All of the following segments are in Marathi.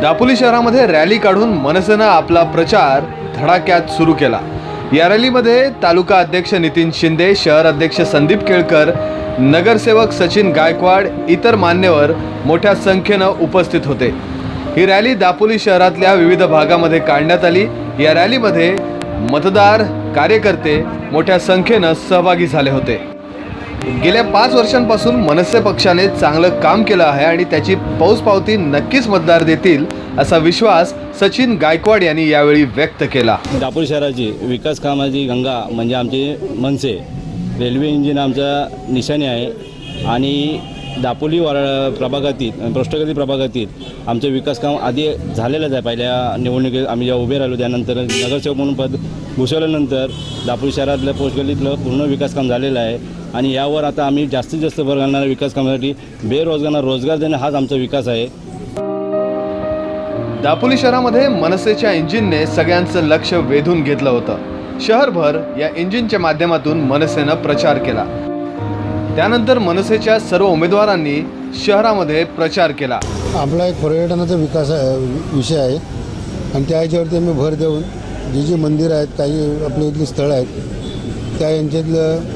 दापोली शहरामध्ये रॅली काढून मनसेनं आपला प्रचार धडाक्यात सुरू केला। या रॅलीमध्ये तालुका अध्यक्ष नितीन शिंदे, शहर अध्यक्ष संदीप केळकर, नगरसेवक सचिन गायकवाड, इतर मान्यवर मोठ्या संख्येनं उपस्थित होते। ही रॅली दापोली शहरातल्या विविध भागामध्ये काढण्यात आली। या रॅलीमध्ये मतदार, कार्यकर्ते मोठ्या संख्येनं सहभागी झाले होते। गेल्या 5 वर्षांपासून मनसे पक्षाने चांगलं काम केलं आहे आणि त्याची पोचपावती नक्कीच मतदार देतील असा विश्वास सचिन गायकवाड यांनी यावेळी व्यक्त केला। दापोली शहराची विकास कामाची गंगा म्हणजे आमचे मनसे, रेल्वे इंजिन आमचा निशाणी आहे आणि दापोली प्रभागातील भ्रष्टगती प्रभागातील आमचे विकास काम आधी झालेलंच आहे। पहिल्या निवडणुकीत आम्ही जेव्हा उभे राहिलो त्यानंतर नगरसेवक म्हणून पद भूषवल्यानंतर दापोली शहरातल्या पोस्टगलीतलं पूर्ण विकास काम झालेलं आहे आणि यावर आता आम्ही जास्तीत जास्त भर घालणाऱ्या विकास कामासाठी बेरोजगारांना रोजगार देणे हाच आमचा विकास आहे। दापोली शहरामध्ये मनसेच्या इंजिनने सगळ्यांचं लक्ष वेधून घेतलं होतं। शहरभर या इंजिनच्या माध्यमातून मनसेनं प्रचार केला। त्यानंतर मनसेच्या सर्व उमेदवारांनी शहरामध्ये प्रचार केला। आपला एक पर्यटनाचा विकास विषय आहे आणि त्या ह्याच्यावरती आम्ही भर देऊन जी मंदिर आहेत, काही आपल्या इथली स्थळं आहेत त्या यांच्यातलं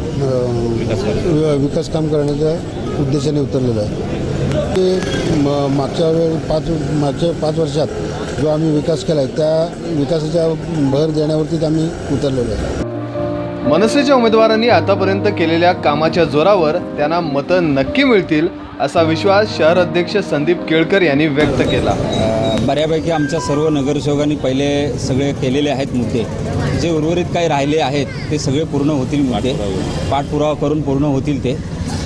विकास काम करण्याच्या उद्देशाने उतरलेलं आहे। ते मागच्या 5 वर्षात जो आम्ही विकास केला आहे त्या विकासाच्या भर देण्यावरतीच आम्ही उतरलेलो आहे। मनसेच्या उमेदवारांनी आतापर्यंत केलेल्या कामाच्या जोरावर त्यांना मतं नक्की मिळतील असा विश्वास शहर अध्यक्ष संदीप केळकर यांनी व्यक्त केला। बऱ्यापैकी आमच्या सर्व नगरसेवकांनी पहिले सगळे केलेले आहेत मुद्दे, जे उर्वरित काही राहिले आहेत ते सगळे पूर्ण होतील मुद्दे, पाठपुरावा करून पूर्ण होतील। ते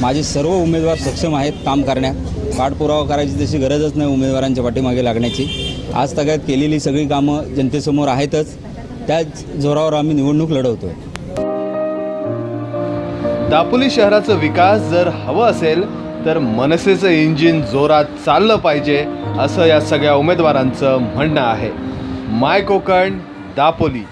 माझे सर्व उमेदवार सक्षम आहेत काम करण्यात, पाठपुरावा करायची तशी गरजच नाही उमेदवारांच्या पाठीमागे लागण्याची। आज तगायत केलेली सगळी कामं जनतेसमोर आहेतच, त्याच जोरावर आम्ही निवडणूक लढवतो आहे। दापोली शहराचा विकास जर हवा असेल तर मनसेचं इंजिन जोरात चाललं पाहिजे असं या सगळ्या उमेदवारांचं म्हणणं आहे। माय कोकण, दापोली।